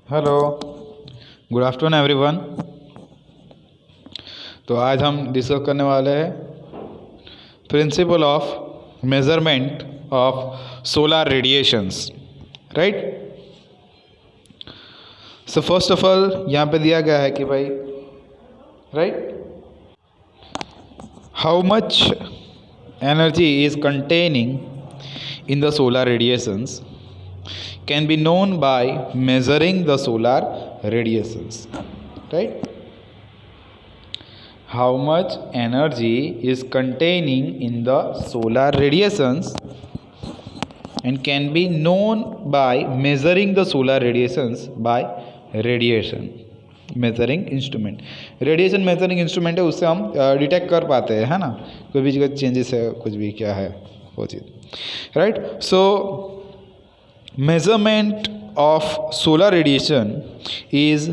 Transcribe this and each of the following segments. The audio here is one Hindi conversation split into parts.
Hello, good afternoon everyone. तो आज हम डिस्कस करने वाले हैं principle of measurement of solar radiations, right. So first of all यहाँ पे दिया गया है कि भाई, right, how much energy is containing in the solar radiations can be known by measuring the solar radiations, right? How much energy is containing in the solar radiations and can be known by measuring the solar radiations by radiation measuring instrument. Radiation measuring instrument है, उससे हम डिटेक्ट कर पाते हैं, है ना, कोई भी जगह चेंजेस है, कुछ भी क्या है वो चीज़, right? So measurement of solar radiation is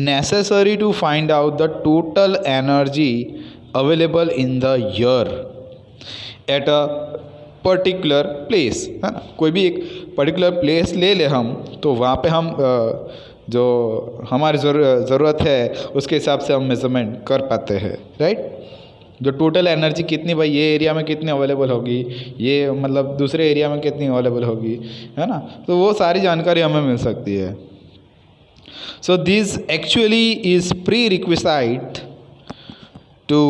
necessary to find out the total energy available in the year at a particular place, है ना। कोई भी एक पर्टिकुलर प्लेस ले ले हम, तो वहाँ पे हम जो हमारी ज़रूरत है उसके हिसाब से हम मेजरमेंट कर पाते हैं, राइट। जो टोटल एनर्जी कितनी, भाई ये एरिया में कितनी अवेलेबल होगी, ये मतलब दूसरे एरिया में कितनी अवेलेबल होगी, है ना, तो वो सारी जानकारी हमें मिल सकती है। So this actually is prerequisite to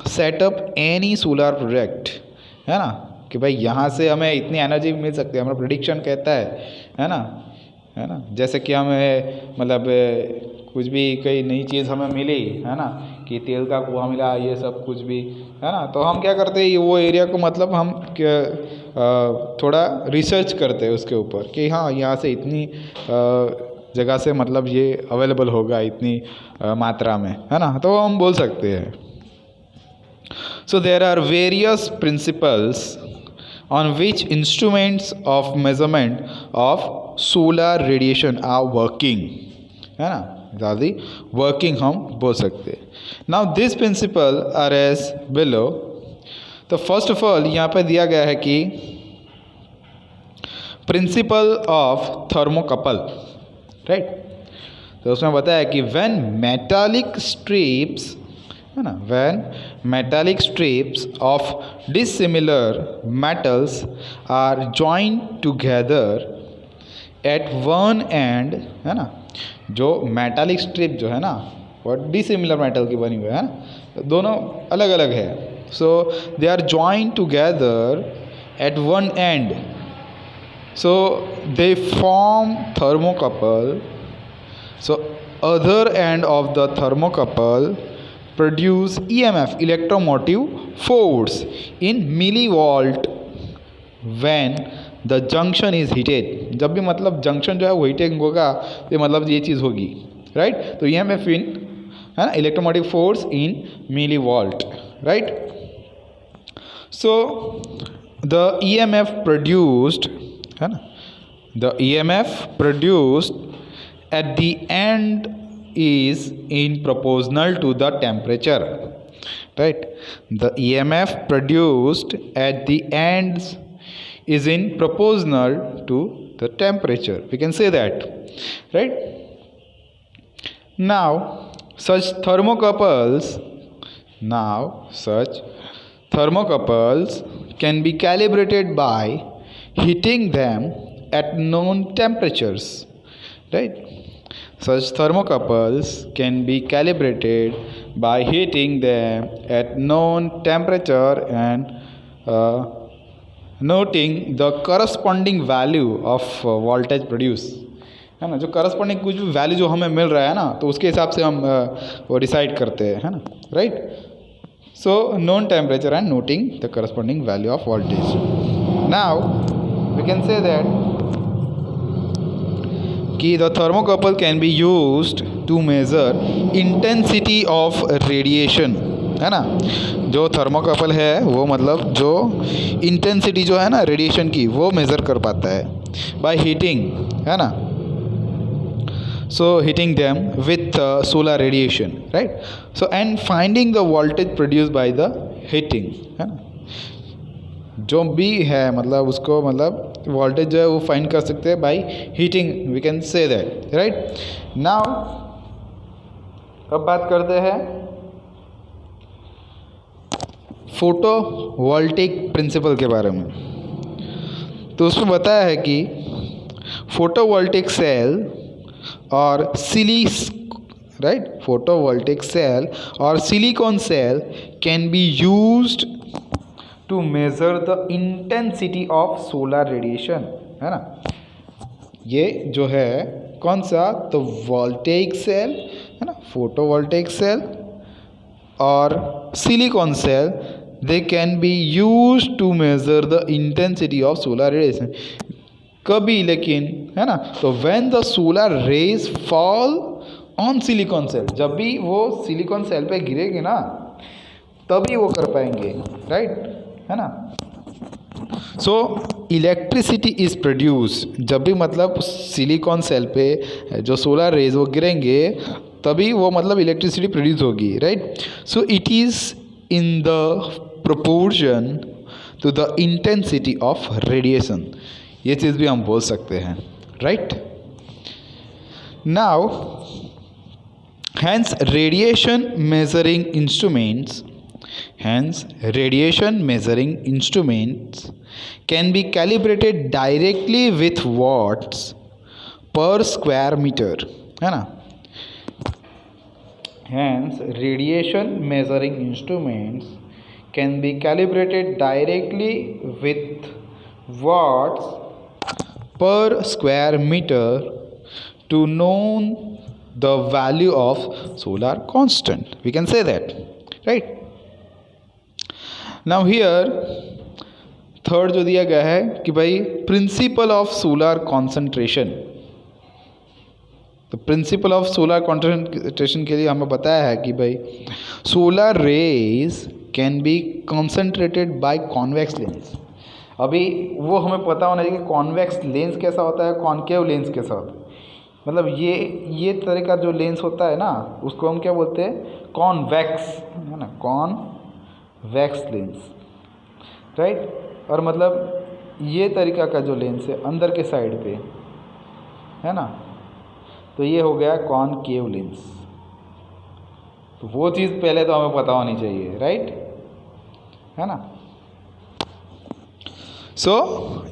set up any solar project, है ना, कि भाई यहाँ से हमें इतनी एनर्जी मिल सकती है, हमारा प्रेडिक्शन कहता है ना, है ना। जैसे कि हमें मतलब कुछ भी कोई नई चीज़ हमें मिली, है ना, कि तेल का कुआं मिला, ये सब कुछ भी, है ना, तो हम क्या करते हैं, वो एरिया को मतलब हम थोड़ा रिसर्च करते हैं उसके ऊपर कि हाँ यहाँ से इतनी जगह से मतलब ये अवेलेबल होगा इतनी मात्रा में, है ना, तो हम बोल सकते हैं। So there are various principles on which instruments of measurement of solar radiation are working, है ना, ज़्यादा वर्किंग हम बोल सकते हैं। Now this principle are as below. तो फर्स्ट ऑफ ऑल यहाँ पे दिया गया है कि प्रिंसिपल ऑफ थर्मोकपल, राइट। तो उसमें बताया कि व्हेन मेटालिक स्ट्रिप्स, है ना, when metallic strips of dissimilar metals are joined together at one end, है ना, जो मेटालिक स्ट्रिप जो है ना वो डिसिमिलर मेटल की बनी हुई है ना, दोनों अलग अलग है। So they are joined together at one end, so they form thermocouple. So other end of the thermocouple produce EMF, electromotive force, in millivolt when the junction is heated। जब भी मतलब जंक्शन जो है वो हीटिंग होगा तो मतलब ये चीज़ होगी, राइट। तो EMF इन, है ना, electromotive force in millivolt, right. So the EMF produced, है ना, the EMF produced at the end is in proportional to the temperature, right? The EMF produced at the ends is in proportional to the temperature, we can say that, right? Now such thermocouples can be calibrated by heating them at known temperatures, right? Such thermocouples can be calibrated by heating them at known temperature and noting the corresponding value of voltage produced, है ना, जो corresponding कुछ भी वैल्यू जो हमें मिल रहा है ना, तो उसके हिसाब से हम वो डिसाइड करते हैं, है ना, right. So known temperature and noting the corresponding value of voltage. Now we can say that कि the thermocouple can be used to measure intensity of radiation, है ना। जो थर्मोकपल है वो मतलब जो इंटेंसिटी जो है ना रेडिएशन की वो मेज़र कर पाता है बाय हीटिंग, है ना। So heating them with solar radiation, right. So and finding the voltage produce by the heating, है ना, जो भी है मतलब उसको मतलब वोल्टेज जो है वो फाइंड कर सकते हैं by heating, we can say that, right. Now अब बात करते हैं फोटोवोल्टिक प्रिंसिपल के बारे में। तो उसमें बताया है कि फोटोवोल्टिक सेल और photovoltaic cell or silicon cell can be used to measure the intensity of solar radiation, है ना। ये जो है कौन सा, तो वोल्टेइक सेल है ना, फोटोवोल्टेइक सेल और silicon cell, they can be use to measure the intensity of solar radiation. कभी लेकिन, है ना, तो when the solar rays fall on silicon cell, जब भी वो सिलिकॉन सेल पे गिरेगी ना तभी वो कर पाएंगे, राइट, है ना। सो इलेक्ट्रिसिटी इज प्रोड्यूस, जब भी मतलब सिलिकॉन सेल पे जो सोलर रेज वो गिरेंगे तभी वो मतलब इलेक्ट्रिसिटी प्रोड्यूस होगी, right. So it is in the proportion to the intensity of radiation, ये चीज़ भी हम बोल सकते हैं, right. Now hence radiation measuring instruments can be calibrated directly with watts per square meter, है ना। Hence radiation measuring instruments can be calibrated directly with watts per square meter to know the value of solar constant, we can say that, right। now here third जो दिया गया है कि भाई प्रिंसिपल ऑफ सोलर कॉन्सेंट्रेशन, तो प्रिंसिपल ऑफ सोलर कॉन्सेंट्रेशन के लिए हमें बताया है कि भाई solar rays can be concentrated by convex lens. अभी वो हमें पता होना चाहिए कि कॉन्वेक्स लेंस कैसा होता है, कॉनकेव लेंस कैसा होता है। मतलब ये तरह का जो लेंस होता है ना उसको हम क्या बोलते हैं, कॉन्वेक्स, है ना, कॉन्वेक्स लेंस, राइट। और मतलब ये तरीका का जो लेंस है अंदर के साइड पे, है ना, तो ये हो गया कॉनकेव लेंस। तो वो चीज़ पहले तो हमें पता होनी चाहिए, राइट, है ना। सो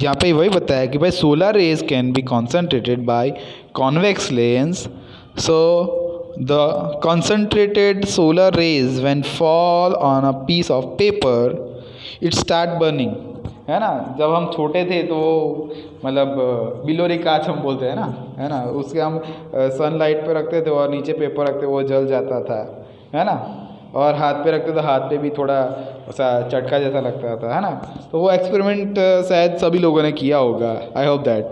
यहाँ पे वही बताया कि भाई solar rays can be concentrated by convex lens. So the concentrated solar rays when fall on a piece of paper it start burning, है ना। जब हम छोटे थे तो मतलब बिलोरी कांच हम बोलते हैं ना, है ना, उसके हम सनलाइट पे रखते थे और नीचे पेपर रखते वो जल जाता था, है ना, और हाथ पे रखते तो हाथ पे भी थोड़ा ऐसा चटका जैसा लगता था, है ना। तो वो एक्सपेरिमेंट शायद सभी लोगों ने किया होगा, I hope that,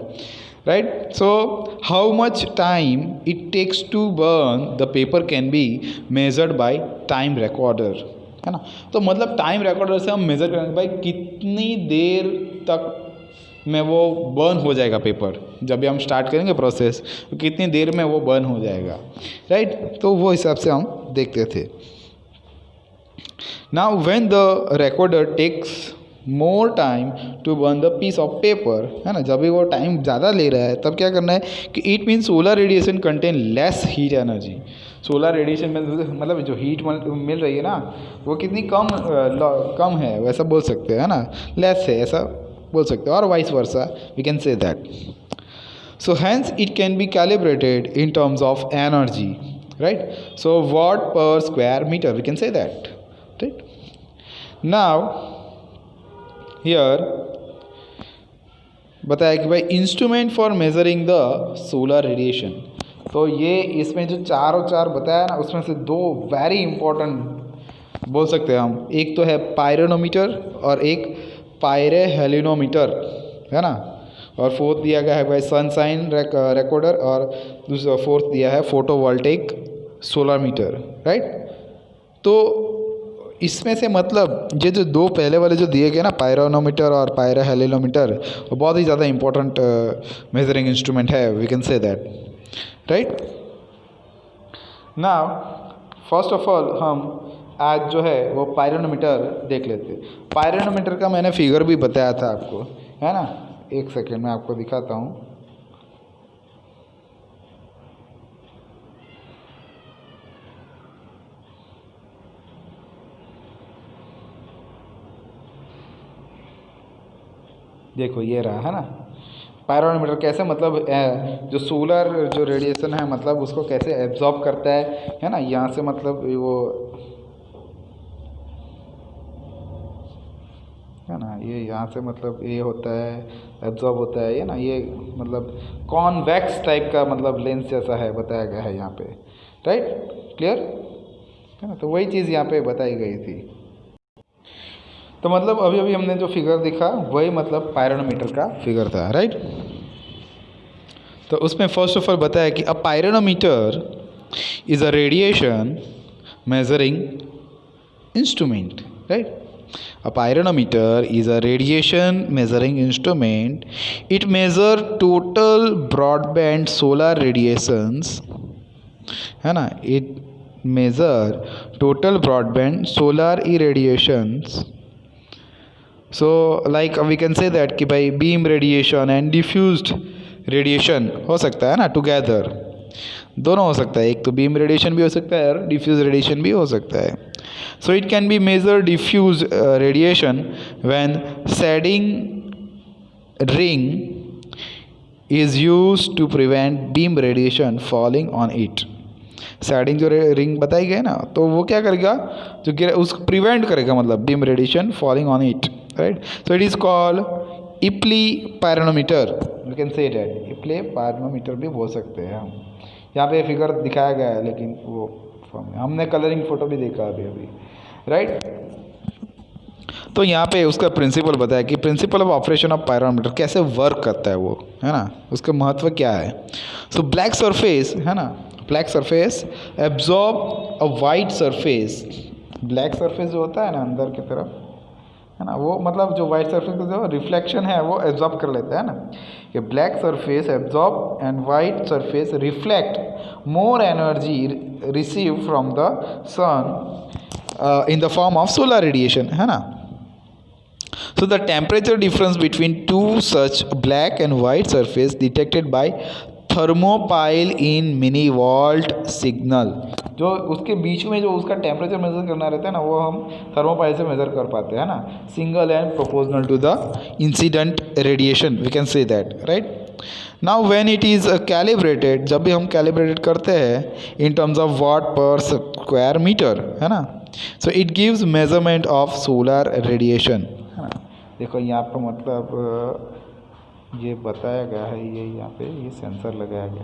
right. So how much time it takes to burn the paper can be measured by time recorder, है ना। तो मतलब टाइम रिकॉर्डर से हम मेज़र करेंगे भाई कितनी देर तक में वो बर्न हो जाएगा पेपर, जब भी हम स्टार्ट करेंगे प्रोसेस तो कितनी देर में वो बर्न हो जाएगा, राइट। तो वो हिसाब से हम देखते थे। Now when the recorder takes more time to burn the piece of paper, है ना, जब भी वो टाइम ज़्यादा ले रहा है तब क्या करना है कि it mean solar radiation contain less heat energy. Solar radiation में मतलब जो हीट मिल रही है ना वो कितनी कम है वैसा बोल सकते हैं, है ना, लेस है ऐसा बोल सकते हैं, और vice versa we can say that. So hence it can be calibrated in terms of energy, right. So watt per square metre we can say that, right. Now here बताया कि भाई instrument for measuring the solar radiation, तो ये इसमें जो चार बताया ना उसमें से दो वेरी इंपॉर्टेंट बोल सकते हैं हम, एक तो है पायरोनोमीटर और एक पायरेहेलिनोमीटर, है ना, और फोर्थ दिया गया है भाई सनसाइन रिकॉर्डर और दूसरा फोर्थ दिया है फोटोवोल्टेइक सोलर मीटर, राइट। तो इसमें से मतलब ये जो दो पहले वाले जो दिए गए ना पायरोनोमीटर और पायरेहेलिनोमीटर वो बहुत ही ज़्यादा इंपॉर्टेंट मेजरिंग इंस्ट्रूमेंट है, we can say that, right. Now first of all हम आज जो है वो पायरोनोमीटर देख लेते हैं। पायरोनोमीटर का मैंने फिगर भी बताया था आपको, है ना, एक सेकेंड में आपको दिखाता हूँ। देखो ये रहा है ना पायरोमीटर, कैसे मतलब जो सोलर जो रेडिएशन है मतलब उसको कैसे एब्जॉर्ब करता है ना। यहाँ से मतलब वो है ना, ये यहाँ से मतलब ये होता है एब्जॉर्ब होता है ये ना, ये मतलब कॉन्वेक्स टाइप का मतलब लेंस जैसा है बताया गया है यहाँ पे, राइट, क्लियर है ना। तो वही चीज़ यहाँ पे बताई गई थी। तो मतलब अभी अभी हमने जो फिगर दिखा वही मतलब पायरोनोमीटर का फिगर था, राइट। तो उसमें फर्स्ट ऑफ ऑल बताया कि a pyranometer is a radiation measuring instrument, right? A pyrometer is a radiation measuring instrument. It measures total broadband solar radiations, है ना। It measure total broadband solar irradiations. So like we can say that कि भाई beam radiation and diffused radiation हो सकता है ना together, दोनों हो सकता है, एक तो बीम रेडिएशन भी हो सकता है और डिफ्यूज रेडिएशन भी हो सकता है। So it can be measure diffuse radiation when shading ring is use to prevent beam radiation falling on it. Shading जो रिंग बताई गई ना, तो वो क्या करेगा, जो गिर उसको प्रिवेंट करेगा मतलब beam radiation falling on it, right. So it is called Eppley pyranometer, you can say that, Eppley pyranometer भी बोल सकते हैं हम। यहाँ पे फिगर दिखाया गया है लेकिन वो हमने कलरिंग फोटो भी देखा अभी अभी, राइट। तो यहाँ पे उसका प्रिंसिपल बताया कि principle of operation of pyrometer कैसे वर्क करता है वो, है ना, उसका महत्व क्या है। सो ब्लैक सरफेस है ना, ब्लैक सरफेस एब्जॉर्ब अ वाइट सरफेस। ब्लैक सरफेस जो होता है ना अंदर की तरफ है ना, वो मतलब जो वाइट सरफेस का जो रिफ्लेक्शन है वो एब्जॉर्ब कर लेता है ना। कि black surface absorb and white surface reflect more energy receive from the sun in the form of solar radiation, है ना। So the temperature difference between two such black and white surface detected by thermopile in mini volt signal, जो उसके बीच में जो उसका टेम्परेचर मेज़र करना रहता है ना, वो हम थर्मोपाइल से मेज़र कर पाते हैं ना, signal and proportional to the incident radiation, we can say that, right. Now when it is calibrated, जब भी हम कैलिब्रेटेड करते हैं इन टर्म्स ऑफ वाट पर स्क्वायर मीटर, है ना, so it gives measurement of solar radiation, है ना। देखो यहाँ पर मतलब ये बताया गया है, ये यहाँ पे ये सेंसर लगाया गया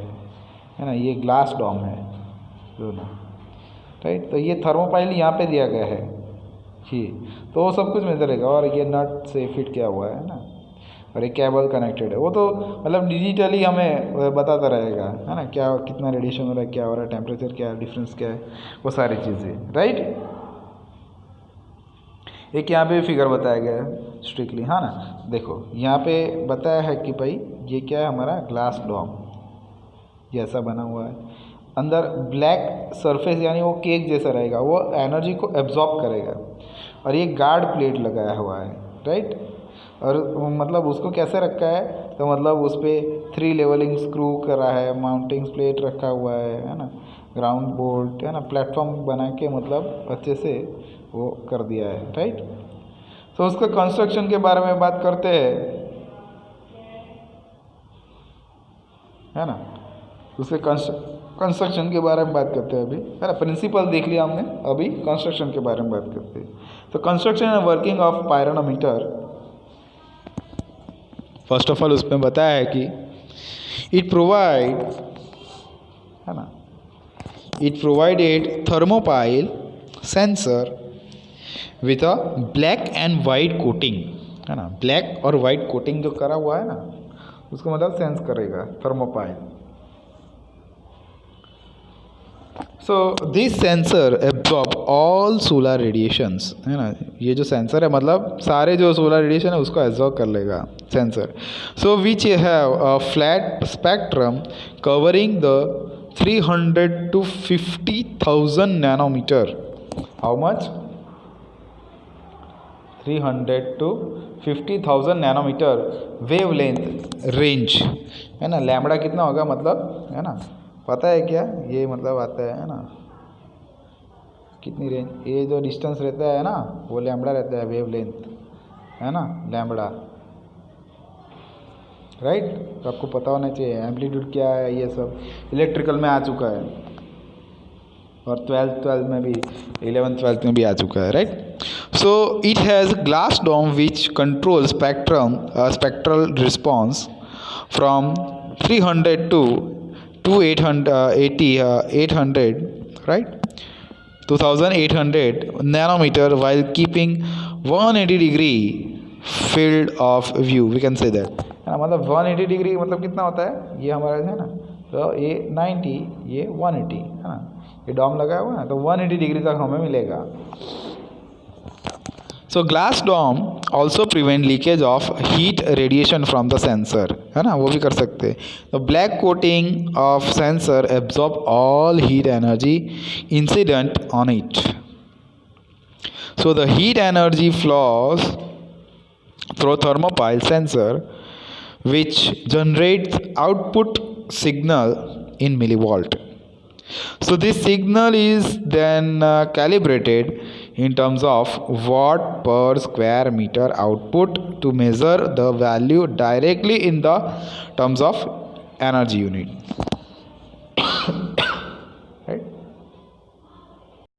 है ना, ये ग्लास डॉम है दोनों, राइट। तो ये थर्मोपाइल यहाँ पे दिया गया है जी, तो वो सब कुछ मेजर रहेगा। और ये नट से फिट किया हुआ है ना, और ये केबल कनेक्टेड है, वो तो मतलब डिजिटली हमें बताता रहेगा, है ना, क्या कितना रेडिएशन हो रहा है, क्या हो रहा है, टेम्परेचर क्या है, डिफरेंस क्या है, वो सारी चीज़ें, राइट। एक यहाँ पे फिगर बताया गया है स्ट्रिक्टली, हाँ ना। देखो यहाँ पे बताया है कि भाई ये क्या है, हमारा ग्लास डॉम ये ऐसा बना हुआ है, अंदर ब्लैक सरफेस यानी वो केक जैसा रहेगा, वो एनर्जी को एब्जॉर्ब करेगा, और ये गार्ड प्लेट लगाया हुआ है, राइट। और मतलब उसको कैसे रखा है, तो मतलब उस पर 3 लेवलिंग स्क्रू करा है, माउंटिंग प्लेट रखा हुआ है ना, ग्राउंड बोल्ट है ना, प्लेटफॉर्म बना के मतलब अच्छे से वो कर दिया है, राइट। तो उसका कंस्ट्रक्शन के बारे में बात करते हैं, है ना, उसके कंस्ट्रक्शन के बारे में बात करते हैं अभी, है ना। प्रिंसिपल देख लिया हमने, अभी कंस्ट्रक्शन के बारे में बात करते हैं। तो construction and working of pyranometer, first of all उसमें बताया है कि इट प्रोवाइड, है ना, it provided thermopile sensor with a black and white coating, है ना, ब्लैक और वाइट कोटिंग जो करा हुआ है ना, उसको मतलब सेंस करेगा thermopile. So this sensor absorb all solar radiations, है ना, ये जो सेंसर है मतलब सारे जो सोलर रेडिएशन है उसको एब्जॉर्ब कर लेगा sensor. So which have a flat spectrum covering the 300 to 50,000 nanometer. How much? 300 to 50,000 nanometer wavelength range, है ना। लैम्बडा कितना होगा मतलब, है ना, पता है क्या, ये मतलब आता है ना, कितनी रेंज, ये जो डिस्टेंस रहता है ना वो लैम्बडा रहता है, वेव लेंथ, है ना, लैम्बडा, राइट। तो आपको पता होना चाहिए एम्पलीट्यूड क्या है, ये सब इलेक्ट्रिकल में आ चुका है, और ट्वेल्थ में भी, 11th-12th में भी आ चुका है, right. So it has glass dome which control spectral response from 300 to 800, right, 2800 nanometer, while keeping 180 degree field of view, we can say that, है ना। मतलब 180 डिग्री मतलब कितना होता है, ये हमारा है ना, तो ये 90, ये 180, है ना, ये डॉम लगा हुआ है ना, तो 180 डिग्री तक हमें मिलेगा। So glass dome also prevent leakage of heat radiation from the sensor, है ना, वो भी कर सकते हैं। तो black coating of sensor absorb all heat energy incident on it, so the heat energy flows through thermopile sensor which generates output signal in millivolt. So this signal is then calibrated in terms of watt per square meter output to measure the value directly in the terms of energy unit.